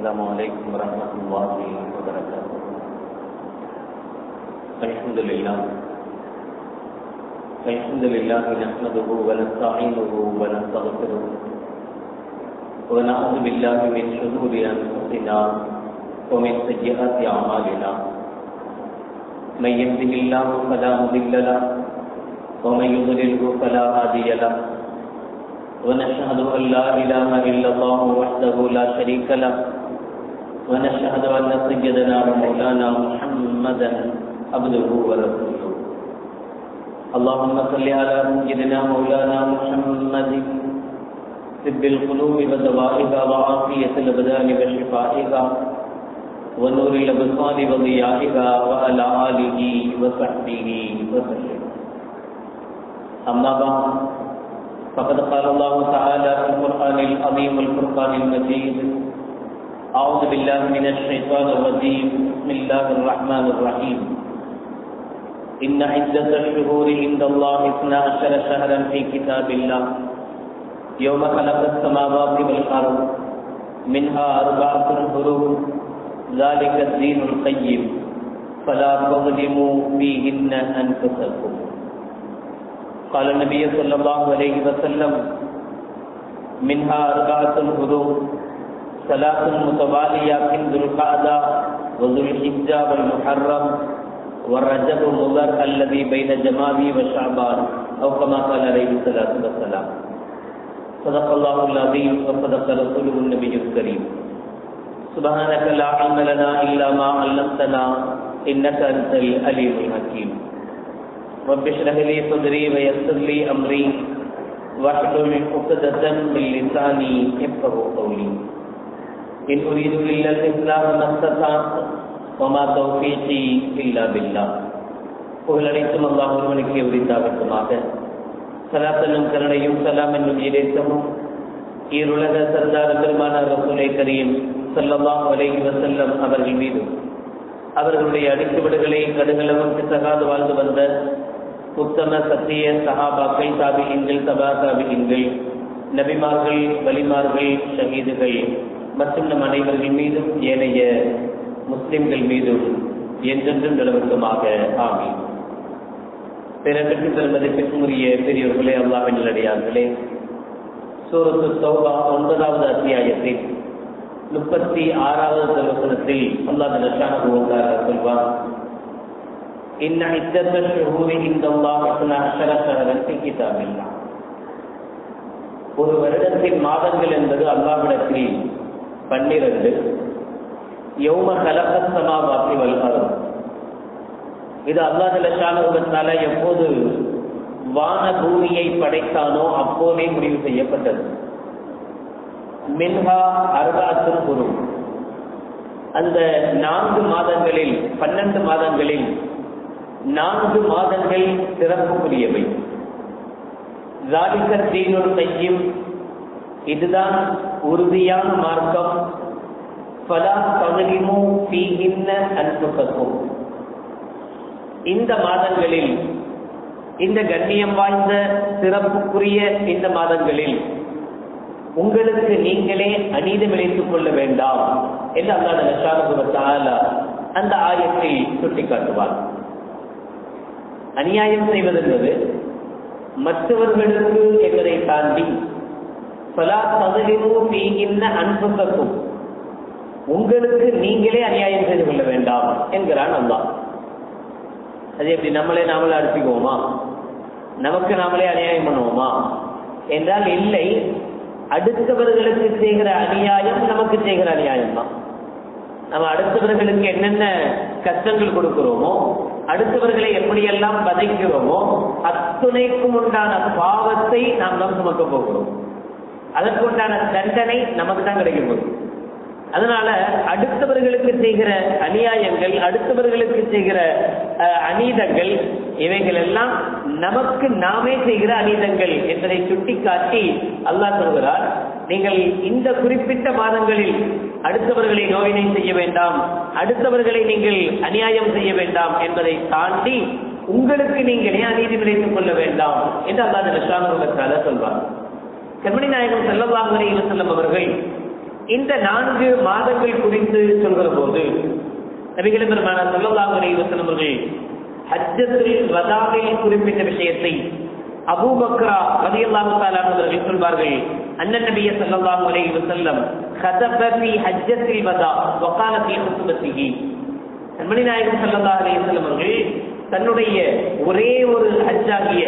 السلام عليكم ورحمة الله وبركاته. الحمد لله نحمده ونستعينه ونستغفره ونعوذ بالله من شرور أنفسنا ومن سيئات أعمالنا. من يهده الله فلا مضل له ومن يضلله فلا هادي له. ونشهد أن لا إله إلا الله وحده لا شريك له ونشهد أن سيدنا ومولانا محمدا عبده ورسوله. اللهم صل على سيدنا مولانا محمد طب القلوب ودوائها وعافية الأبدان وشفائها ونور الأبصار وضيائها وعلى آله وصحبه وسلم. أما بعد، فقد قال الله تعالى في القرآن العظيم والفرقان المجيد: أعوذ بالله من الشيطان الرجيم. بسم الله الرحمن الرحيم. إن عدة الشهور عند الله 12 شهرا في كتاب الله يوم خلق السماوات والأرض منها 4 حرم ذلك الدين القيم فلا تظلموا فيهن أنفسكم. قال النبي صلى الله عليه وسلم: منها 4 حرم 3 متواليات ذو القعدة وذو الحجة والمحرم والرجب مضر الذي بين جمادى وشعبان أو كما قال عليه الصلاة والسلام. صدق الله العظيم وصدق رسوله النبي الكريم. سبحانك لا علم لنا إلا ما علمتنا إنك أنت العليم الحكيم. رب اشرح لي صدري ويسر لي أمري واحلل عقدة من لساني يفقهوا قولي. إن أريد إلا الإصلاح ما استطعت وما توفيقي إلا بالله. புகழனைத்தும் அல்லாஹ் ஒருவனுக்கே உரித்தாகட்டுமாக. ஸலாத் என்னும் கருணையும் சலாம் என்னும் ஈடேற்றமும் ஈருலக சர்தார் பெருமானார் ரசூலை கரீம் ஸல்லல்லாஹு அலைஹி வஸல்லம் அவர்கள் மீதும் அவர்களுடைய அடிச்சுவடுகளை கடுகளவும் பிசகாது வாழ்ந்து வந்த உத்தம சத்திய சஹாபாக்கள், தாபிஈன்கள், தபா தாபிஈன்கள், நபிமார்கள், வலிமார்கள், ஷஹீதுகள் மற்றும் நம் அனைவர்கள் மீதும் ஏனைய முஸ்லிம்கள் மீதும் என்றென்றும் நிலவட்டுமாக. ஆமீன். பிறகு பெருமதிப்பிற்குரிய பெரியோர்களே, அல்லாஹ்வின் நல்லடியார்களே, சூரத்து தௌபா 9வது அத்தியாயத்தில் 36வது வசனத்தில் அல்லாஹ் ஜல்லஷானஹு வ தஆலா சொல்வார்: இன்ன இத்தத்த ஷுஹூரி இன்தல்லாஹி 12 ஷஹரன் ஃபீ கிதாபில்லாஹ். ஒரு வருடத்தின் மாதங்கள் என்பது அல்லாஹ்விடத்தில் 12. யௌம கலகஸ் ஸமாவாத்தி வல் அர்த். இது அல்லாஹ் ஜல்லஷானஹு வ தஆலா எப்போது வான பூமியை படைத்தானோ அப்போதே முடிவு செய்யப்பட்டது. மின்ஹா 4 ஹுரும். அந்த 4 மாதங்களில் 12 மாதங்களில் 4 மாதங்கள் சிறப்புக்குரியவை. ذَلِكَ الدِّينُ الْقَيِّمُ. இதுதான் உறுதியான மார்க்கம். فَلَا تَظْلِمُوا فِيهِنَّ أَنفُسَكُمْ. இந்த மாதங்களில், இந்த கண்ணியம் வாய்ந்த சிறப்புக்குரிய இந்த மாதங்களில் உங்களுக்கு நீங்களே அநீதம் இழைத்துக் கொள்ள வேண்டாம் என்று அல்லாஹ் ஜல்லஷானஹு வ தஆலா அந்த ஆயத்தில் சுட்டிக்காட்டுவார். அநியாயம் செய்வதென்பது மற்றவர்களுக்கு என்பதை தாண்டி ஃபலா தظلموا فيهن أنفسكم, உங்களுக்கு நீங்களே அநியாயம் செய்து கொள்ள வேண்டாம் என்கிறான் அல்லாஹ். அது எப்படி? நாமளே அடிச்சுக்குவோமா? நமக்கு நாமளே அநியாயம் பண்ணுவோமா என்றால் இல்லை. அடுத்தவர்களுக்கு செய்கிற அநியாயம் நமக்கு செய்கிற அநியாயம் தான். நம்ம அடுத்தவர்களுக்கு என்னென்ன கஷ்டங்கள் கொடுக்கிறோமோ, அடுத்தவர்களை எப்படியெல்லாம் வதைக்கிறோமோ அத்துணைக்கும் உண்டான பாவத்தை நாம் தான் சுமக்க போகிறோம். அதற்கு உண்டான தண்டனை நமக்கு தான் கிடைக்க போகுது. அதனால அடுத்தவர்களுக்கு செய்கிற அநியாயங்கள், அடுத்தவர்களுக்கு செய்கிற அநீதங்கள், இவைகள் எல்லாம் நமக்கு நாமே செய்கிற அநீதங்கள் என்பதை சுட்டிக்காட்டி அல்லாஹ் சொல்கிறார், நீங்கள் இந்த குறிப்பிட்ட மாதங்களில் அடுத்தவர்களை நோயினை செய்ய வேண்டாம், அடுத்தவர்களை நீங்கள் அநியாயம் செய்ய வேண்டாம் என்பதை தாண்டி உங்களுக்கு நீங்களே அநீதி விளைத்துக் கொள்ள வேண்டாம் என்று அல்லாஹ் ஜல்லஷானஹு வ தஆலா சொல்வார். கண்மணி நாயகம் ஸல்லல்லாஹு அலைஹி வஸல்லம் அவர்கள் இந்த 4 மாதங்கள் குறித்து சொல்கிற போது நபிகள் பெருமானார் ஸல்லல்லாஹு அலைஹி வஸல்லம் அவர்கள் ஹஜ்ஜத்துல் வதாவில் குறிப்பிட்ட விஷயத்தை அபூ பக்ரா ரலியல்லாஹு தஆலா அவர்கள் சொல்வார்கள். அன்னன் நபி ஸல்லல்லாஹு அலைஹி வஸல்லம் خطب في حجة الوداع وقال في خطبته நபிகள் நாயகம் ஸல்லல்லாஹு அலைஹி வஸல்லம் அவர்கள் தன்னுடைய ஒரே ஒரு ஹஜ்ஜாகிய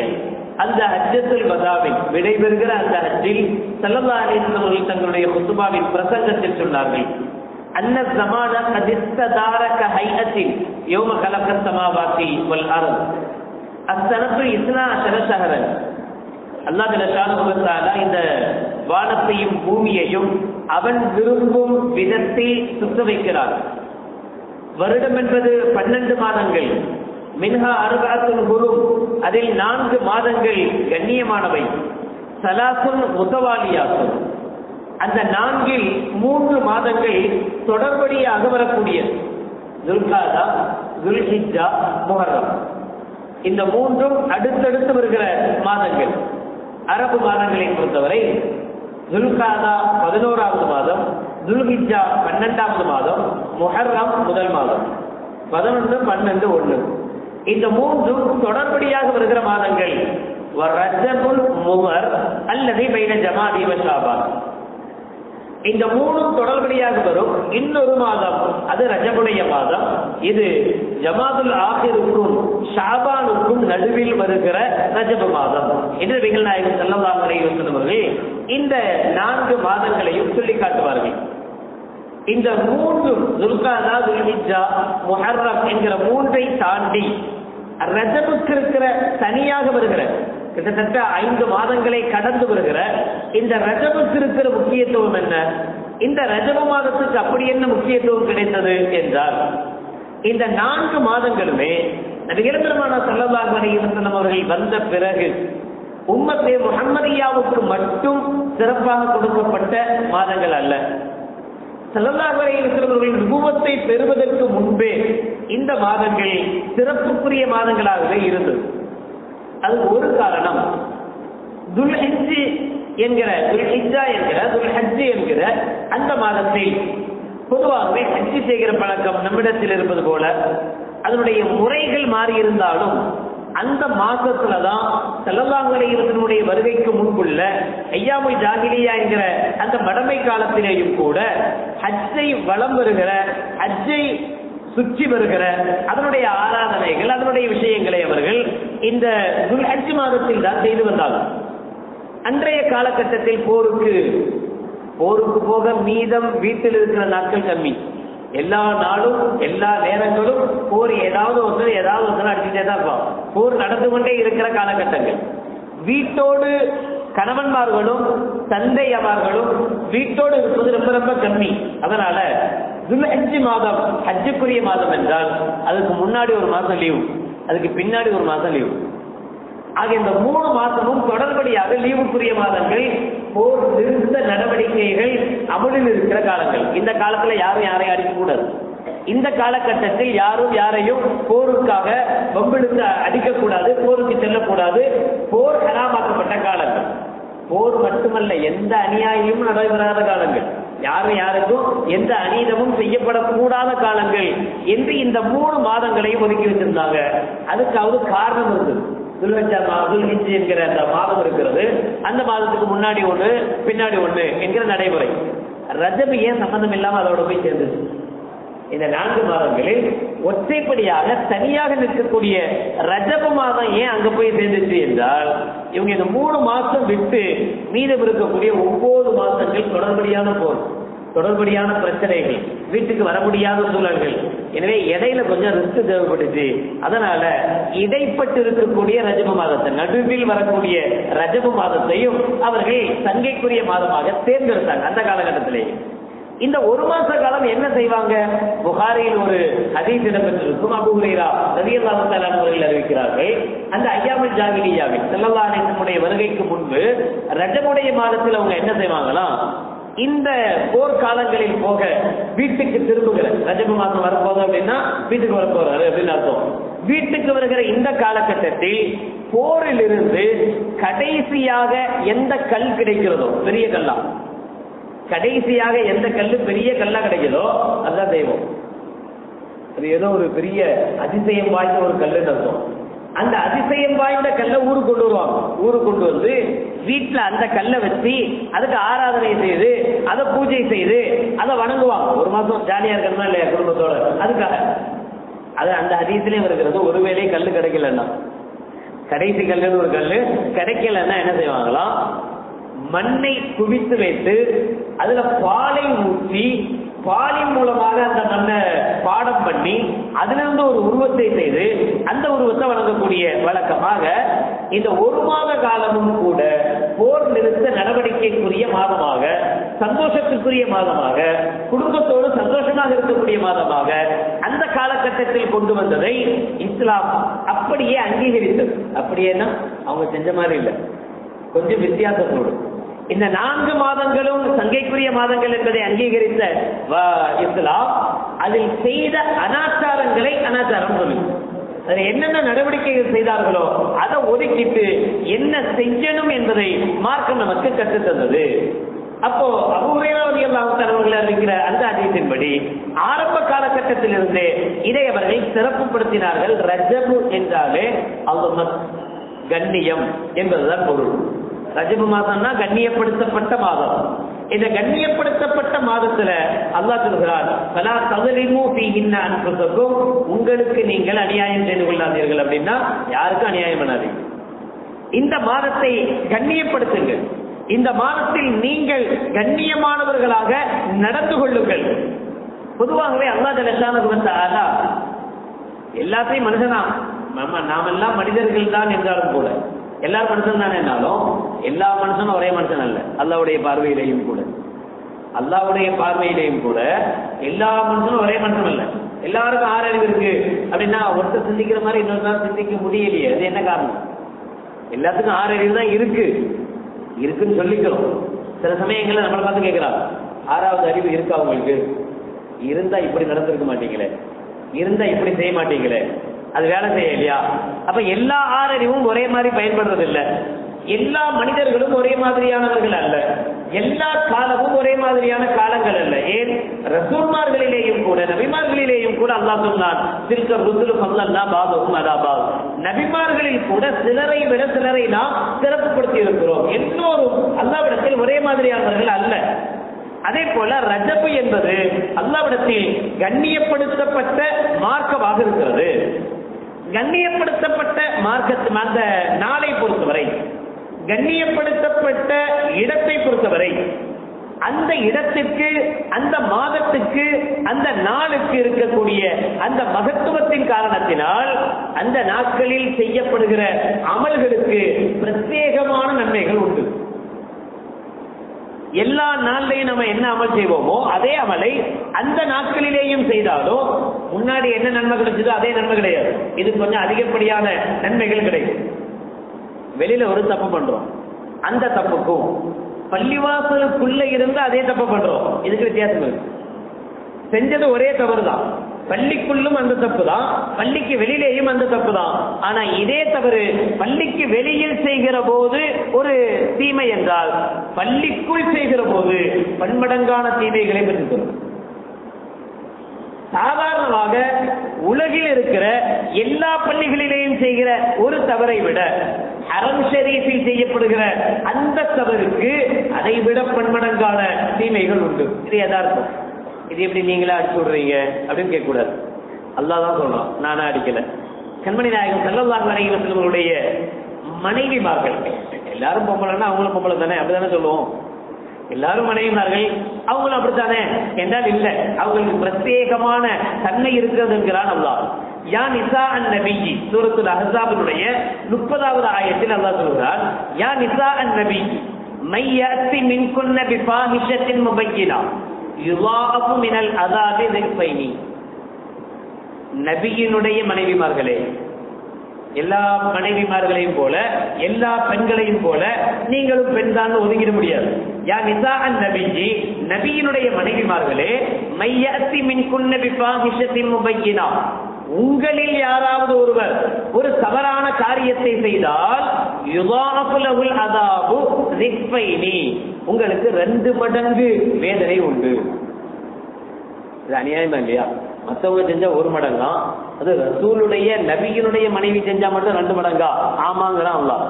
அந்த ஹஜ்ஜத்துல் வதாவில் விடைபெறுகிற அந்த ஹஜ்ஜில் ஸல்லல்லாஹு அலைஹி வஸல்லம் அவர்கள் தங்களுடைய குத்பாவின் பிரசங்கத்தில் சொன்னார்கள். அன்ன ஸமான قد استدار كهيئة يوم خلق السماوات والارض السنة 12 شهرا. அல்லாஹ் ஜல்லல்லாஹு அலைஹி வஸல்லம் இந்த வானத்தையும் பூமியையும் அவன் விரும்பும் விதத்தில் சுத்த வைக்கிறார். வருடம் என்பது 12 மாதங்கள். மின்ஹா அர்பஅத்துல் ஹுரும், அதில் 4 மாதங்கள் கண்ணியமானவை. ஸலாசுன் முத்தவாலியாத்துன், அந்த 4ல் 3 மாதங்கள் தொடர்படியாக வரக்கூடிய துல்காதா, துல்ஹிஜ்ஜா, முஹர்ரம். இந்த 3ம் அடுத்தடுத்து வருகிற மாதங்கள். அரபு மாதங்களை பொறுத்தவரை துல்காதா 11வது மாதம், துல்ஹிஜ்ஜா 12வது மாதம், முஹர்ரம் முதல் மாதம். 11, 12, 1 இந்த 3ம் தொடர்படியாக வருகிற மாதங்கள். ரஜபுல் முஹர் அல்லது பைன ஜமாதி வ ஷாபான், இந்த 3ம் தொடர்படியாக வரும். இன்னொரு மாதம் அது ரஜபுடைய மாதம். இது ஜமாதுல் ஆகிருக்கும் ஷாபானுக்கும் நடுவில் வருகிற ரஜபு மாதம் என்று நபிகள் நாயகம் ஸல்லல்லாஹு அலைஹி வஸல்லம் அவர்கள் இந்த 4 மாதங்களையும் சொல்லி காட்டுவார்கள். இந்த 3 துல்காதா, துல்ஹிஜ்ஜா, முஹர்ரம் என்கிற 3ஐ தாண்டி ரஜபுக்கு இருக்கிற தனியாக வருகிற கிட்டத்தட்ட 5 மாதங்களை கடந்து வருகிற இந்த ரஜபுக்கு இருக்கிற முக்கியத்துவம் என்ன? இந்த ரஜப மாதத்துக்கு அப்படி என்ன முக்கியத்துவம் கிடைத்தது என்றால், இந்த 4 மாதங்களுமே நபிகள் பெருமானார் ஸல்லல்லாஹு அலைஹி வஸல்லம் அவர்கள் வந்த பிறகு உம்மத்தே முஹம்மதியாவுக்கு மட்டும் சிறப்பாக கொடுக்கப்பட்ட மாதங்கள் அல்ல. ஸல்லல்லாஹு அலைஹி வஸல்லம் அவர்கள் நுபுவத்தை பெறுவதற்கு முன்பே இந்த மாதங்கள் சிறப்புக்குரிய மாதங்களாகவே இருந்தது. அது ஒரு காரணம். துல்ஹிஜ்ஜா என்கிற துல்ஹஜ் என்கிற அந்த மாதத்தில் பொதுவாகவே ஹஜ்ஜி செய்கிற பழக்கம் நம்மிடத்தில் இருப்பது போல அதனுடைய முறைகள் மாறி இருந்தாலும் அந்த மாசத்துலதான் ஸல்லல்லாஹு அலைஹி வஸல்லம் வருகைக்கு முன்புள்ள ஐயாமுல் ஜாஹிலியா என்கிற அந்த மடமை காலத்திலேயும் கூட ஹஜ்ஜை வலம் வருகிற, ஹஜ்ஜை சுற்றி வருகிற அதனுடைய ஆராதனைகள், அதனுடைய விஷயங்களை அவர்கள் இந்த துல்ஹஜ் மாதத்தில் தான் செய்து வந்தார்கள். அன்றைய காலகட்டத்தில் போருக்கு போக மீதம் வீட்டில் இருக்கிற நாட்கள் கம்மி. எல்லா நாளும் எல்லா நேரங்களும் போர் ஏதாவது ஒன்று அடிச்சுட்டே தான் இருப்பான். போர் நடந்து கொண்டே இருக்கிற காலகட்டங்கள். வீட்டோடு கணவன்மார்களும் தந்தையமார்களும் வீட்டோடு இருப்பது ரொம்ப ரொம்ப கம்மி. அதனால துல்ஹஜ் மாதம் ஹஜ்ஜுக்குரிய மாதம் என்றால் அதுக்கு முன்னாடி ஒரு மாசம் லீவு, அதுக்கு பின்னாடி ஒரு மாசம் லீவு. ஆக இந்த 3 மாசமும் தொடர்படியாக லீவுக்குரிய மாதங்கள், போர் நிறுத்த நடவடிக்கைகள் அமலில் இருக்கிற காலங்கள். இந்த காலத்துல யாரும் யாரையும் அடிக்க கூடாது. இந்த காலகட்டத்தில் யாரும் யாரையும் போருக்காக வம்பிழுத்து அடிக்கக்கூடாது, போருக்கு செல்லக்கூடாது. போர் ஹராமாக்கப்பட்ட காலங்கள். போர் மட்டுமல்ல, எந்த அநியாயமும் நடைபெறாத காலங்கள், யாரும் யாருக்கும் எந்த அநீதமும் செய்யப்படக்கூடாத காலங்கள் என்று இந்த 3 மாதங்களையும் ஒதுக்கி வச்சிருந்தாங்க. அதுக்காவது காரணம் இருந்தது. துல்ஹஜ் என்கிற அந்த மாதம் இருக்கிறது, அந்த மாதத்துக்கு முன்னாடி 1 பின்னாடி 1 என்கிற நடைமுறை. ரஜப் ஏன் சம்பந்தம் இல்லாம அதோட போய் சேர்ந்தது? இந்த 4 மாதங்களில் ஒற்றைப்படியாக தனியாக நிற்கக்கூடிய ரஜப மாதம் ஏன் அங்க போய் சேர்ந்துச்சு என்றால், இவங்க இந்த 3 மாசம் விட்டு மீதம் இருக்கக்கூடிய 9 மாசங்கள் தொடர்படியான போர், தொடர்படியான பிரச்சனைகள், வீட்டுக்கு வர முடியாத சூழல்கள். எனவே இடையில கொஞ்சம் ரிஸ்க் தேவைப்பட்டுச்சு. அதனால இடைப்பட்டு இருக்கக்கூடிய ரஜப மாதத்தை, நடுவில் வரக்கூடிய ரஜப மாதத்தையும் அவர்கள் சங்கைக்குரிய மாதமாக தேர்ந்தெடுத்தாங்க. அந்த காலகட்டத்திலேயே இந்த 1 மாச காலம் என்ன செய்வாங்க? புகாரியில் ஒரு ஹதீஸ் இடம்பெற்றிருக்கும். அபூ ஹுரைரா ரலியல்லாஹு தஆலா அவர்கள் அறிவிக்கிறார்கள், அந்த ஐயாமுல் ஜாஹிலியாவில் ஸல்லல்லாஹு அலைஹி வஸல்லம் வருகைக்கு முன்பு ரஜபுடைய மாதத்தில் அவங்க என்ன செய்வாங்களாம், இந்த போர்க்காலங்களில் போக வீட்டுக்கு திரும்புகிற, ரஜப மாசம் வரப்போகுது அப்படின்னா வீட்டுக்கு வரப்போறாரு அப்படின்னு அர்த்தம். வீட்டுக்கு வருகிற இந்த காலகட்டத்தில் போரில் இருந்து கடைசியாக எந்த கல் கிடைக்கிறதோ, பெரிய கல்லா கடைசியாக எந்த கல்லு பெரிய கல்லா கிடைக்குதோ அதுதான் தெய்வம். அது ஏதோ ஒரு பெரிய அதிசயம் வாய்ந்த ஒரு கல்லுன்னு அர்த்தம். அந்த அதிசயம் வாய்ந்த கல்லை ஊருக்கு கொண்டு வருவாங்க. ஊருக்கு கொண்டு வந்து வீட்டுல அந்த கல்லை வச்சு அதுக்கு ஆராதனை செய்து அதை பூஜை செய்து அதை வணங்குவாங்க. ஒரு மாசம் ஜாலியா இருக்கணுமா இல்லையா குடும்பத்தோட, அதுக்காக. அது அந்த ஹதீஸ்லயும் இருக்கிறது. ஒருவேளை கல்லு கிடைக்கலன்னா, கடைசி கல்லுன்னு ஒரு கல்லு கிடைக்கலன்னா என்ன செய்வாங்களாம், மண்ணை குவித்து வைத்து அதுல பாலை ஊற்றி பாலின் மூலமாக அந்த மண்ணை பாடம் பண்ணி அதிலிருந்து ஒரு உருவத்தை செய்து அந்த உருவத்தை வழங்கக்கூடிய வழக்கமாக இந்த ஒரு மாத காலமும் கூட போர் நிறுத்த நடவடிக்கைக்குரிய மாதமாக, சந்தோஷத்துக்குரிய மாதமாக, குடும்பத்தோடு சந்தோஷமாக இருக்கக்கூடிய மாதமாக அந்த காலகட்டத்தில் கொண்டு வந்ததை இஸ்லாம் அப்படியே அங்கீகரித்தது. அப்படியேன்னா அவங்க செஞ்ச மாதிரி இல்லை, கொஞ்சம் வித்தியாசத்தோடு. இந்த 4 மாதங்களும் சங்கைக்குரிய மாதங்கள் என்பதை அங்கீகரித்த இஸ்லாம் அதில் செய்த அனாச்சாரங்களை அனாச்சாரம் சொல்லி அதில் என்னென்ன நடவடிக்கைகள் செய்தார்களோ அதை ஒதுக்கிட்டு என்ன செய்யணும் என்பதை மார்க்கம் நமக்கு கற்றுத்தந்தது. அப்போ அபூ ஹுரைரா ரலியல்லாஹு தஆலா அவர்கள் அறிவிக்கிற அந்த ஹதீஸின்படி ஆரம்ப காலகட்டத்திலிருந்தே இதை அவர்கள் சிறப்புப்படுத்தினார்கள். ரஜபு என்றாலே அல்மத், கண்ணியம் என்பதுதான் பொருள். ரஜபு மாதம்னா கண்ணியப்படுத்தப்பட்ட மாதம். இந்த கண்ணியப்படுத்தப்பட்ட மாதத்துல அல்லாஹ் சொல்கிறார், ஃபலா தஸலிமு ஃபீஹின்ன அன்ஃபுஸக்கும், உங்களுக்கு நீங்கள் அநியாயம் செய்து கொள்ளாதீர்கள். அப்படின்னா யாருக்கும் அநியாயம் பண்ணாதீங்க. இந்த மாதத்தை கண்ணியப்படுத்துங்கள். இந்த மாதத்தில் நீங்கள் கண்ணியமானவர்களாக நடந்து கொள்ளுங்கள். பொதுவாகவே அல்லாஹ் ஜல்லல்லாஹு அலைஹி வஸல்லம் எல்லாத்தையும் மனுஷனா, நாமெல்லாம் மனிதர்கள் தான் என்றாலும் கூட, எல்லாரும் மனுஷன் தானே என்னாலும் எல்லா மனுஷனும் ஒரே மனுஷன் அல்ல. அல்லாஹ்வுடைய பார்வையிலேயும் கூட, அல்லாஹ்வுடைய பார்வையிலேயும் கூட எல்லா மனுஷனும் ஒரே மனுஷன் அல்ல. எல்லாருக்கும் 6 அறிவு இருக்கு அப்படின்னா ஒருத்தர் சிந்திக்கிற மாதிரி இன்னொருத்தர் சிந்திக்க முடியலையே. அது என்ன காரணம்? எல்லாத்துக்கும் 6 அறிவு தான் இருக்குன்னு சொல்லிக்கிறோம். சில சமயங்கள்ல நம்மளை பார்த்து கேட்கிறாங்க, 6வது அறிவு இருக்கா உங்களுக்கு? இருந்தா இப்படி நடந்திருக்க மாட்டீங்களே, இருந்தா இப்படி செய்ய மாட்டீங்களே, அது வேலை செய்யலையா? அப்ப எல்லா 6 அறிவும் ஒரே மாதிரி பயன்படுறது இல்லை. எல்லா மனிதர்களும் ஒரே மாதிரியானவர்கள் அல்ல. எல்லா காலமும் ஒரே மாதிரியான காலங்கள் அல்ல. ஏன் ரசூல்மார்களிலேயும் கூட, நபிமார்களிலேயும் கூட அல்லாஹ் சொன்னான், தில்க ருசுலு ஃபல்லல்னா பாதுஹும் அலா பாத், நபிமார்களில் கூட சிலரை விட சிலரை நாம் சிறப்புப்படுத்தி இருக்கிறோம். எல்லோரும் அல்லாஹ்விடத்தில் ஒரே மாதிரியானவர்கள் அல்ல. அதே போல ரஜபு என்பது அல்லாஹ்விடத்தில் கண்ணியப்படுத்தப்பட்ட மார்க்கமாக இருக்கிறது. கண்ணியப்படுத்தப்பட்ட மார்க்கத்து அந்த நாளை பொறுத்தவரை, கண்ணியப்படுத்தப்பட்ட இடத்தை பொறுத்தவரை, அந்த இடத்திற்கு, அந்த மாதத்துக்கு, அந்த நாளுக்கு இருக்கக்கூடிய அந்த மகத்துவத்தின் காரணத்தினால் அந்த நாட்களில் செய்யப்படுகிற அமல்களுக்கு பிரத்யேகமான நன்மைகள் உண்டு. எல்லா நாள்லையும் நம்ம என்ன அமல் செய்வோமோ அதே அமலை அந்த நாட்களிலேயும் செய்தாலும் முன்னாடி என்ன நன்மை கிடைச்சதோ அதே நன்மை கிடையாது. இது கொஞ்சம் அதிகப்படியான நன்மைகள் கிடைக்கும். வெளியில ஒரு தப்பு பண்றோம், அந்த தப்புக்கும் பள்ளிவாசலுக்குள்ள இருந்து அதே தப்பு பண்றோம், இதுக்கு வித்தியாசம் இருக்கு. செஞ்சது ஒரே தவறு தான், பள்ளிக்குள்ளும் அந்த தப்பு தான், பள்ளிக்கு வெளியிலேயும் அந்த தப்பு தான். ஆனா இதே தவறு பள்ளிக்கு வெளியில் செய்கிற போது ஒரு தீமை என்றால் பள்ளிக்குள் செய்கிற போது பன்மடங்கான தீமைகளை பெற்றுத்தரும். சாதாரணமாக உலகில் இருக்கிற எல்லா பள்ளிகளிலேயும் செய்கிற ஒரு தவறை விட ஹரம் ஷரீஃபில் செய்யப்படுகிற அந்த தவறுக்கு அதை விட பன்மடங்கான தீமைகள் உண்டு. இது யதார்த்தம். இது எப்படி நீங்களே அடிச்சு விடுறீங்க அப்படின்னு கேட்க கூடாது. அல்லாஹ் தான் சொல்றான், நானா அடிக்கல. கண்மணி நாயகம் ஸல்லல்லாஹு அலைஹி வஸல்லம் மனைவிமார்கள், எல்லாரும் பொம்பளைன்னா அவங்களும் பொம்பளை தானே, அப்படித்தானே சொல்லுவோம். எல்லாரும் மனைவிமார்கள், அவங்களும் அப்படித்தானே என்றால் இல்லை, அவங்களுக்கு பிரத்யேகமான தன்மை இருக்கிறது என்கிறான் அல்லாஹ். யா நிசா அன்-நபியி, சூரத்துல் அஹ்ஸாபினுடைய 30வது ஆயத்தில் அல்லாஹ் சொல்கிறார், யா நிசா அன்-நபியி மை யஅதி மின்குன்ன பிஃபாஹிஷத்தின் முபய்யினா யுதாஃபு மினல் அஸாபி ஸைஃபைனி. நபியினுடைய மனைவிமார்களே, எல்லா மனைவிமார்களையும் போல, எல்லா பெண்களையும் போல நீங்களும் பெண் தான் ஒதுங்கிட முடியாது. யா நிசா அன்-நபியி, நபியினுடைய மனைவிமார்களே, மை யஅதி மின்குன்ன பிஃபாஹிஷத்தின் முபய்யினா, உங்களில் யாராவது ஒருவர் ஒரு தவறான காரியத்தை செய்தால் யுதாஃபு லஹுல் அஸாபு ஸைஃபைனி, உங்களுக்கு 2 மடங்கு வேதனை உண்டு. இது அநியாயமா இல்லையா? மற்றவங்க செஞ்சா 1 மடங்கா, அது ரசூலுடைய நபியினுடைய மனைவி செஞ்சா மட்டும் 2 மடங்கா? ஆமாங்கிறான் அல்லாஹ்.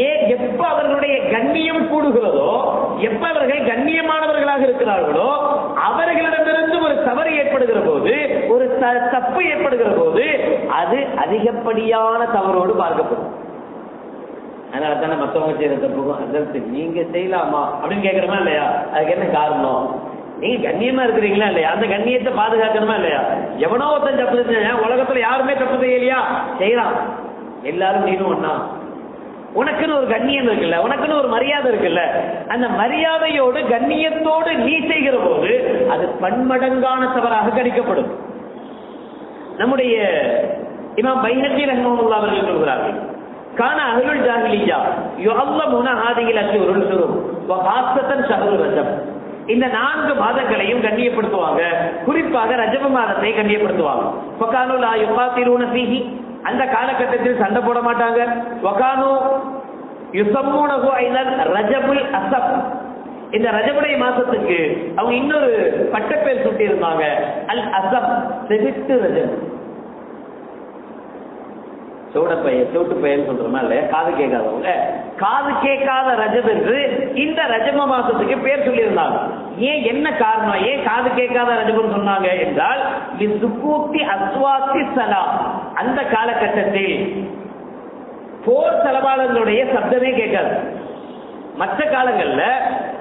ஏன் எப்ப அவர்களுடைய கண்ணியம் கூடுகிறதோ, எப்ப அவர்கள் கண்ணியமானவர்களாக இருக்கிறார்களோ, அவர்களிடமிருந்து ஒரு தவறு ஏற்படுகிற போது, ஒரு தப்பு ஏற்படுகிற போது அது அதிகப்படியான தவறோடு பார்க்கப்படும். அதனால தானே மற்றவங்க செய்யற தப்புக்கும் அதற்கு நீங்க செய்யலாமா அப்படின்னு கேட்கறமா இல்லையா? அதுக்கு என்ன காரணம்? நீங்க கண்ணியமா இருக்கிறீங்களா இல்லையா? அந்த கண்ணியத்தை பாதுகாக்கணுமா இல்லையா? எவனோ ஒருத்தன் தப்பு செஞ்ச, உலகத்துல யாருமே தப்பு செய்யலையா? செய்யலாம். எல்லாரும் நீனும் ஒண்ணா. உனக்குன்னு ஒரு கண்ணியம் இருக்குல்ல, உனக்குன்னு ஒரு மரியாதை இருக்குல்ல, அந்த மரியாதையோடு கண்ணியத்தோடு நீ செய்கிற போது அது பன்மடங்கான தவறாக கணிக்கப்படும். நம்முடைய இமாம் பைஹக்கி ரஹ்மத்துல்லாஹி அவர்கள் சொல்கிறார்கள், கான அஹ்லுல் ஜாஹிலிய்யா யுஅல்லமுன ஹாதிஹில் அஷ்ஹுருல் ஹுரும் வ ஹாஸத்தன் ஷஹ்ருர் ரஜப். இந்த 4 மாதங்களையும் கண்ணியப்படுத்துவாங்க, குறிப்பாக ரஜப மாதத்தை கண்ணியப்படுத்துவாங்க. ஃபகானு லா யுகாத்திலூன ஃபீஹி, அந்த காலகட்டத்தில் சண்டை போட மாட்டாங்க. வகானு யுஸம்மூனஹு ஐதன் ரஜபுல் அஸப், இந்த ரஜபுடைய மாசத்துக்கு அவங்க இன்னொரு பட்டப்பேர் சுட்டி இருந்தாங்க, அல் அஸப், செவிட்டு ரஜப். சூட்டு பெயர் சொல்றோமா இல்லையா? காது கேட்காதவங்க, காது கேட்காத ரஜப் என்று இந்த ரஜப மாசத்துக்கு பேர் சொல்லி இருந்தாங்க. ஏன், என்ன காரணம்? ஏன் காது கேட்காத ரஜபம் சொன்னாங்க என்றால், அந்த காலகட்டத்தில் போர் தளவாளங்களுடைய சப்தமே கேட்காது. மற்ற காலங்கள்ல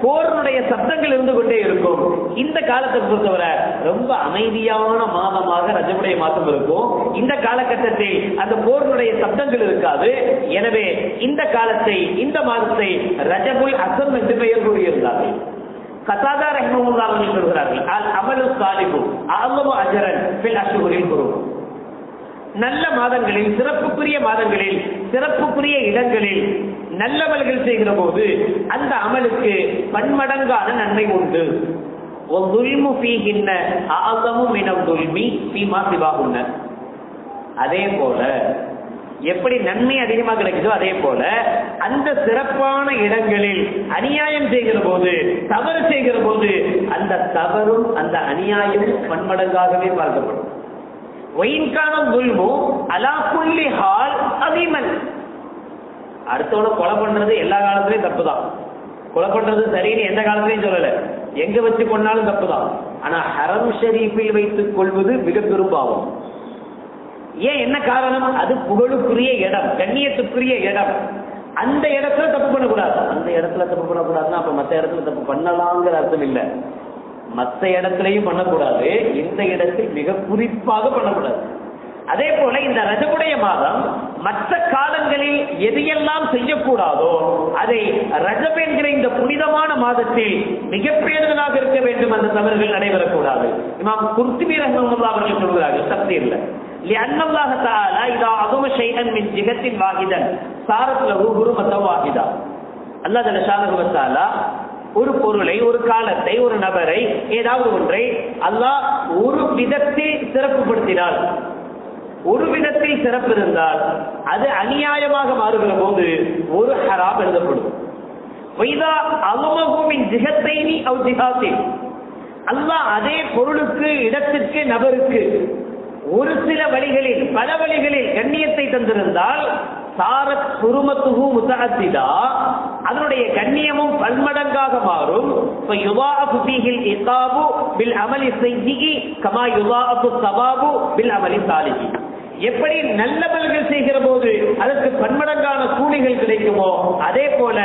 போருடைய சப்தங்கள் இருந்து கொண்டே இருக்கும். இந்த காலத்தை பொறுத்தவரை ரொம்ப அமைதியான மாதமாக ரஜபுடைய மாதம் இருக்கும். இந்த காலகட்டத்தில் அந்த போருடைய சப்தங்கள் இருக்காது. எனவே இந்த காலத்தை, இந்த மாதத்தை ரஜபுல் அஸம் என்று பெயர் கூறியிருந்தார்கள். கதாதா ரஹ்மத்துல்லாஹி அவர்கள் சொல்கிறார்கள், அல் அமலு சாலிஹு அஅல்லமு அஜரன் ஃபில் அஷ்ஹுரில் ஹுரும். நல்ல மாதங்களில், சிறப்புக்குரிய மாதங்களில், சிறப்புக்குரிய இடங்களில் நல்லவர்கள் செய்கிற போது அந்த அமலுக்கு பன்மடங்கான நன்மை உண்டு. அதே போல எப்படி நன்மை அதிகமாக கிடைக்குதோ, அதே போல அந்த சிறப்பான இடங்களில் அநியாயம் செய்கிற போது, தவறு செய்கிற போது அந்த தவறும் அந்த அநியாயமும் பன்மடங்காகவே பார்க்கப்படும். அடுத்தவனை கொலை பண்றது எல்லா காலத்திலையும் தப்பு தான். கொலை பண்றது சரின்னு எந்த காலத்திலையும் சொல்லல, எங்க வச்சு கொண்டாலும் தப்பு தான். ஆனா ஹரம் ஷரீஃபில் வைத்துக் கொள்வது மிக பெரும்பாவம். ஏன், என்ன காரணம்? அது புகழுக்குரிய இடம், கண்ணியத்துக்குரிய இடம். அந்த இடத்துல தப்பு பண்ணக்கூடாது. அந்த இடத்துல தப்பு பண்ணக்கூடாதுன்னா அப்ப மற்ற இடத்துல தப்பு பண்ணலாங்கிற அர்த்தம் இல்லை. மற்ற இடத்திலையும் பண்ணக்கூடாது, இந்த இடத்தில் மிக குறிப்பாக பண்ணக்கூடாது. அதே போல இந்த ரஜபுடைய மாதம் மற்ற காலங்களில் எதையெல்லாம் செய்யக்கூடாதோ அதை ரஜப் என்கிற இந்த புனிதமான மாதத்தில் மிக பேணுதலாக இருக்க வேண்டும். அந்த தவறுகள் நடைபெறக்கூடாது. இமாம் குர்துபி ரஹ்மத்துல்லாஹி அவர்கள் சொல்கிறார்கள் தஃப்சீர்ல, لأن الله تعالى إذا عظم شيئا من جهة واحدة صارت له حرمة واحدة. அல்லாஹ் ஜல்லஷானஹு வ தஆலா ஒரு பொருளை, ஒரு காலத்தை, ஒரு நபரை, ஏதாவது ஒன்றை அல்லாஹ் ஒரு விதத்தில் சிறப்புப்படுத்தினால், ஒரு விதத்தில் சிறப்பு இருந்தால் அது அநியாயமாக மாறுகிற போது ஒரு ஹராம் எழுதப்படும். அல்லாஹ் அதே பொருளுக்கு, இடத்திற்கு, நபருக்கு ஒரு சில வழிகளில், பல வழிகளில் கண்ணியத்தை தந்திருந்தால் சாரத் ஹுருமத்துஹு முத்தஅத்திதா, அதனுடைய கண்ணியமும் பன்மடங்காக மாறும். ஃபயுதாஅஃபு ஃபீஹில் இகாபு bill Amali ஸய்யிஇ comma யுதாஅஃபு ஸவாபு bill Amali ஸாலிஹி. எப்படி நல்லவர்கள் செய்கிற போது அதற்கு பன்மடங்கான கூலிகள் கிடைக்குமோ, அதே போல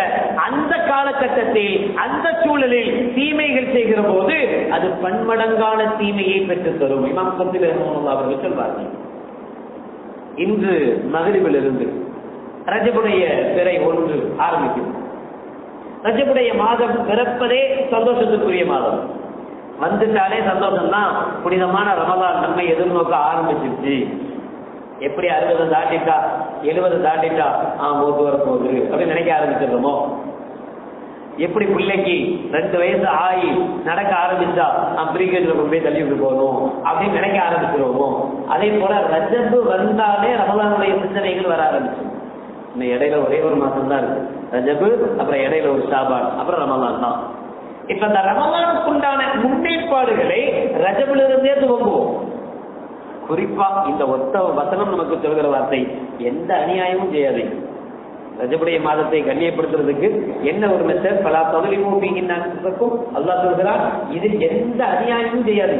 அந்த காலகட்டத்தில், அந்த சூழலில் தீமைகள் செய்கிற போது அது பன்மடங்கான தீமையை பெற்றுத் தரும். இமாம் குர்துபி ரஹ்மத்துல்லாஹி அவர்கள் சொல்வார்கள், இன்று மக்ரிபிலிருந்து ரஜபுடைய பிறை 1 ஆரம்பிக்கும். ரஜபுடைய மாதம் பிறப்பதே சந்தோஷத்துக்குரிய மாதம். வந்துட்டாலே சந்தோஷம் தான். புனிதமான ரமலான் நம்மை எதிர்நோக்க ஆரம்பிச்சிருச்சு. எப்படி 60 தாண்டிட்டா, 70 தாண்டிட்டா மூத்து வரப்போகுது அப்படின்னு நினைக்க ஆரம்பிச்சிடுறோமோ, எப்படி பிள்ளைக்கு 2 வயசு ஆகி நடக்க ஆரம்பிச்சா பிரிகேட்ல கொண்டு போய் தள்ளி விட்டு போகணும் அப்படின்னு நினைக்க ஆரம்பிச்சிருவோமோ, அதே போல ரஜபு வந்தாலே ரமலானுடைய சிந்தனைகள் வர ஆரம்பிச்சு. இந்த இடையில ஒரே ஒரு மாசம் தான் இருக்கு. ரஜபு, அப்புறம் இடையில ஒரு ஷாபான், அப்புறம் ரமலான் தான். இப்ப இந்த ரமலானுக்கு உண்டான முன்னேற்பாடுகளை ரஜபுல இருந்தே துவங்குவோம். குறிப்பா இந்த ஒத்த வசனம் நமக்கு சொல்கிற வார்த்தை, எந்த அநியாயமும் செய்யாது. ரஜபுடைய மாதத்தை கண்ணியப்படுத்துறதுக்கு என்ன ஒரு மெத்தட்? பல தொழிலும் அல்லாஹ் சொல்கிறார், இது எந்த அநியாயமும் செய்யாது.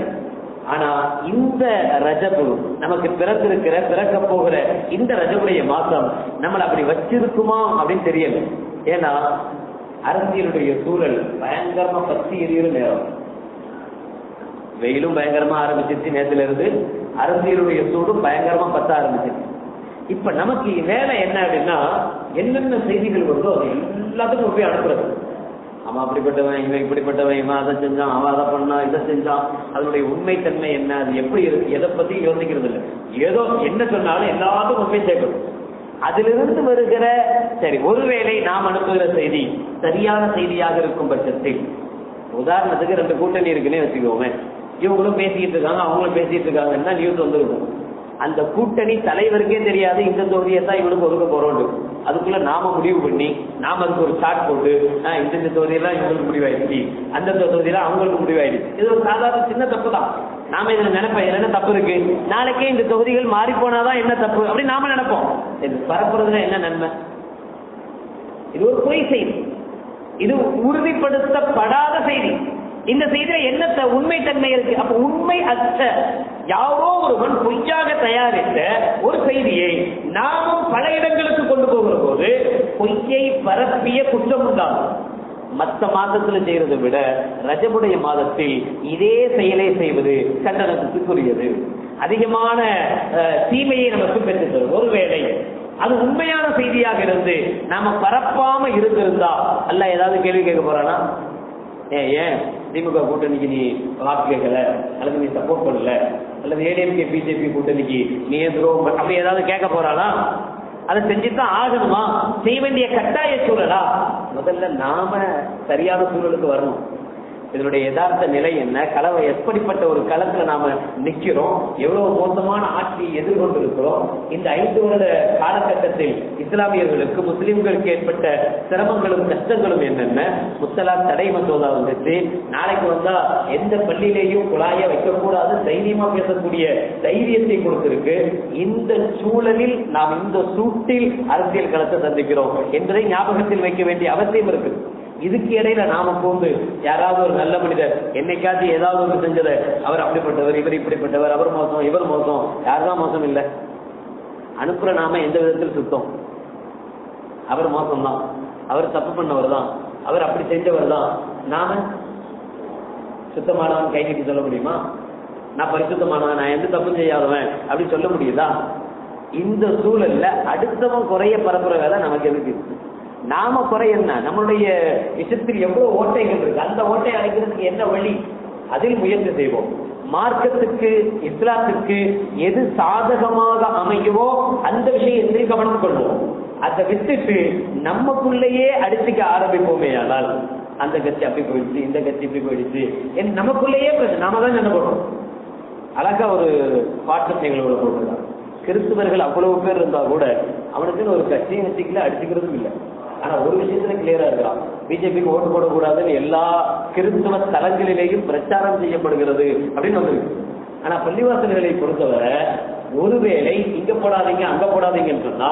ஆனா இந்த ரஜபு நமக்கு பிறக்க போகிற இந்த ரஜபுடைய மாசம் நம்மளை அப்படி வச்சிருக்குமா அப்படின்னு தெரியல. ஏன்னா அரசியலுடைய சூழல் பயங்கரமா பத்தி எரியுற நேரம், வெயிலும் பயங்கரமா ஆரம்பிச்சிருச்சு. நேரத்துல இருந்து அரசியலுடைய சூடும் பயங்கரமா பத்த ஆரம்பிச்சிருச்சு. இப்ப நமக்கு வேலை என்ன அப்படின்னா, என்னென்ன செய்திகள் வருதோ அது எல்லாத்துக்கும் போய் அனுப்புறது. அவன் அப்படிப்பட்டவன், இவன் இப்படிப்பட்டவன், இவன் அதை செஞ்சான், அவன் அதை பண்ணான், இதை செஞ்சான், அதனுடைய உண்மைத்தன்மை என்ன, அது எப்படி இருக்கு, எதை பத்தி யோசிக்கிறது இல்லை. ஏதோ என்ன சொன்னாலும் எல்லாத்துக்கும் உண்மை சேர்க்கணும். அதிலிருந்து வருகிற சரி, ஒருவேளை நாம் அனுப்புகிற செய்தி சரியான செய்தியாக இருக்கும் பட்சத்தில், உதாரணத்துக்கு 2 கூட்டணி இருக்குன்னே வச்சுக்கோமே, இவங்களும் பேசிக்கிட்டு இருக்காங்க, அவங்களும் பேசிட்டு இருக்காங்கன்னா நியூஸ் வந்துருக்கும். அந்த கூட்டணி தலைவருக்கே தெரியாது இந்த தொகுதியை தான் இவனுக்கு ஒதுக்க போறோம். அதுக்குள்ள நாம முடிவு பண்ணி நாம அதுக்கு ஒரு சாட் போட்டு இந்த தொகுதியெல்லாம் இவங்களுக்கு முடிவாயிடுச்சு, அந்த தொகுதியெல்லாம் அவங்களுக்கு முடிவாயிடுச்சு. இது ஒரு சாதாரண சின்ன தப்பு தான். நாம இதுல நினைப்போம் என்ன தப்பு இருக்கு, நாளைக்கே இந்த தொகுதிகள் மாறி போனாதான் என்ன தப்பு அப்படின்னு நாம நினைப்போம். இது பரப்புறதுல என்ன நன்மை? இது ஒரு பொய் செய்தி, இது உறுதிப்படுத்தப்படாத செய்தி. இந்த செய்தியில என்ன உண்மைத்தன்மை இருக்கு? அப்ப உண்மை அற்ற யாரோ ஒருவன் பொய்யாக தயாரித்த ஒரு செய்தியை நாமும் பல இடங்களுக்கு கொண்டு போகிற போது பொய்யை பரப்பிய குற்றம் உண்டாகும். மற்ற மாதத்துல செய்யறதை விட ரஜபுடைய மாதத்தில் இதே செயலை செய்வது கண்டனத்துக்குரியது. அதிகமான தீமையை நமக்கு பெற்று தரும். ஒருவேளை அது உண்மையான செய்தியாக இருந்து நாம பரப்பாம இருந்திருந்தா அல்ல ஏதாவது கேள்வி கேட்க போறானா? ஏன் திமுக கூட்டணிக்கு நீ வாக்கு கேட்கல, அல்லது நீ சப்போர்ட் பண்ணல, அல்லது ஏடிஎம்கே பிஜேபி கூட்டணிக்கு நீ ஏன் துரோகம் அப்படி ஏதாவது கேட்க போறானா? அதை செஞ்சுதான் ஆகணுமா? செய்ய வேண்டிய கட்டாய சூழலா? முதல்ல நாம சரியான சூழலுக்கு வரணும். இதனுடைய யதார்த்த நிலை என்ன, கலவை எப்படிப்பட்ட ஒரு களத்துல நாம நிக்கிறோம், எவ்வளவு மோசமான ஆட்சியை எதிர்கொண்டு இருக்கிறோம், இந்த 5 வருட காலகட்டத்தில் இஸ்லாமியர்களுக்கு முஸ்லிம்களுக்கு ஏற்பட்ட சிரமங்களும் கஷ்டங்களும் என்னென்ன, முத்தலாக் தடை மசோதா வந்துச்சு, நாளைக்கு வந்தா எந்த பள்ளியிலேயும் குழாய வைக்கக்கூடாது தைரியமா பேசக்கூடிய தைரியத்தை கொடுத்திருக்கு. இந்த சூழலில் நாம் இந்த சூட்டில் அரசியல் களத்தை சந்திக்கிறோம் என்பதை ஞாபகத்தில் வைக்க வேண்டிய அவசியம் இருக்கு. இதுக்கு இடையில நாம போந்து யாராவது ஒரு நல்ல மனிதர் என்னைக்காச்சு ஏதாவது ஒன்று செஞ்சதை அவர் அப்படிப்பட்டவர், இவர் இப்படிப்பட்டவர், அவர் மோசம், இவர் மோசம், யாருதான் மோசம் இல்லை அனுப்புற நாம எந்த விதத்தில் சுத்தம்? அவர் மோசம்தான், அவர் தப்பு பண்ணவர் தான், அவர் அப்படி செஞ்சவர் தான். நாம சுத்தமானவன் கை நீட்டி சொல்ல முடியுமா? நான் பரிசுத்தமானவன், நான் எந்த தப்பும் செய்யாதவன் அப்படி சொல்ல முடியுதா? இந்த சூழல்ல அடுத்தவன் குறைய பரப்புற வேலை நமக்கு எதுக்கு? நாம குறை என்ன? நம்மளுடைய விஷயத்தில் எவ்வளவு ஓட்டைகள் இருக்கு, அந்த ஓட்டை அடைக்கிறதுக்கு என்ன வழி, அதில் முயற்சி செய்வோம். மார்க்கத்துக்கு இஸ்லாத்துக்கு எது சாதகமாக அமையுமோ அந்த விஷயத்தில் கவனம் கொள்வோம். அதை விட்டுட்டு நமக்குள்ளேயே அடிச்சுக்க ஆரம்பிப்போமே ஆனால் அந்த கட்சி அப்படி போயிடுச்சு, இந்த கட்சி இப்படி போயிடுச்சு, நமக்குள்ளேயே நாம தான் என்ன பண்ணுவோம். அழகா ஒரு பாட்டு எங்களோட போட்டுருக்காங்க. கிறிஸ்துவர்கள் அவ்வளவு பேர் இருந்தா கூட அவனுக்குன்னு ஒரு கட்சியை வச்சுக்கல, அடிச்சுக்கிறதும் இல்லை. ஆனா ஒரு விஷயத்துல கிளியரா இருக்கலாம், பிஜேபிக்கு ஓட்டு போடக்கூடாதுன்னு எல்லா கிறிஸ்துவ தலங்களிலேயும் பிரச்சாரம் செய்யப்படுகிறது அப்படின்னு வந்துருக்கு. ஆனா பள்ளிவாசல்களை பொறுத்தவரை ஒருவேளை இங்க போடாதீங்க அங்க போடாதீங்கன்னு சொன்னா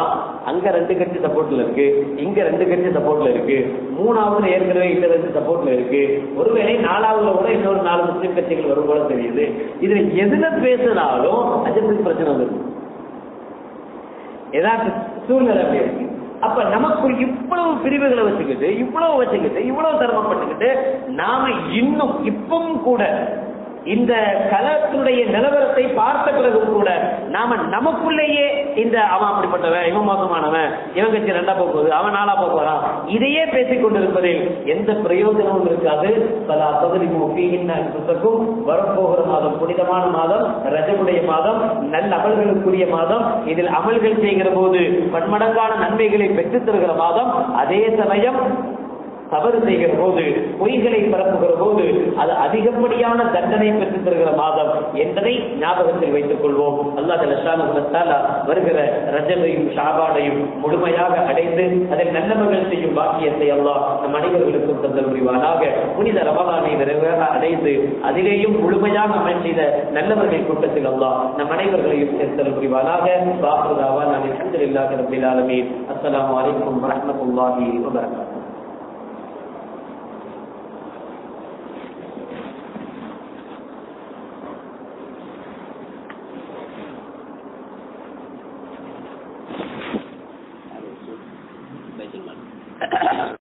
அங்க 2 கட்சி சப்போர்ட்ல இருக்கு, இங்க 2 கட்சி சப்போர்ட்ல இருக்கு, 3வது ஏற்கனவே இந்த 2 சப்போர்ட்ல இருக்கு, ஒருவேளை 4வது கூட இன்னொரு 4 முஸ்லிம் கட்சிகள் வரும் போல தெரியுது. இதுல எதுல பேசினாலும் அஜெண்டா பிரச்சனை வந்துருக்கு, ஏதாவது சூழ்நிலை அப்படி இருக்கு. அப்ப நமக்குள் இவ்வளவு பிரிவுகளை வச்சுக்கிட்டு இவ்வளவு சிரமப்பட்டுக்கிட்டு நாம இன்னும் இப்பவும் கூட இந்த களத்தினுடைய நிலவரத்தை பார்த்த பிறகு கூட நாம நமக்குள்ளேயே இந்த அவன் அப்படிப்பட்டவன், இவன் மோசமானவன், இவன் கட்சி 2ஆ போகுது, அவன் 4ஆ போறான், இதையே பேசிக் கொண்டிருப்பதில் எந்த பிரயோஜனமும் இருக்காது. பல புத்தகம் வரப்போகிற மாதம் புனிதமான மாதம், ரஜபுடைய மாதம், நல்ல அமல்களுக்குரிய மாதம், இதில் அமல்கள் செய்கிற போது பன்மடங்கான நன்மைகளை பெற்றுத் தருகிற மாதம். அதே சமயம் தவறு செய்கிற போது, பொய்களை பரப்புகிற போது அது அதிகப்படியான தண்டனை பெற்றுத் தருகிற மாதம் என்பதை ஞாபகத்தில் வைத்துக் கொள்வோம். அல்லாஹ் ஜல்லஷானஹு வ தஆலா வருகிற ரஜபையும் ஷாபானையும் முழுமையாக அடைந்து அதில் நல்லவர்கள் செய்யும் பாக்கியத்தை அல்லாஹ் நம் அனைவர்களுக்கும் தந்தல் புரிவானாக. புனித ரமலானை நிறைவேற அடைந்து அதிலேயும் முழுமையாக அமல் செய்த நல்லவர்கள் கூட்டத்தில் அல்லாஹ் நம் அனைவர்களையும் சேர்த்தல் புரிவானாக. அல்ஹம்துலில்லாஹி ரப்பில் ஆலமீன். அஸ்ஸலாமு அலைக்கும் வரஹ்மத்துல்லாஹி வ பரகாத்துஹு.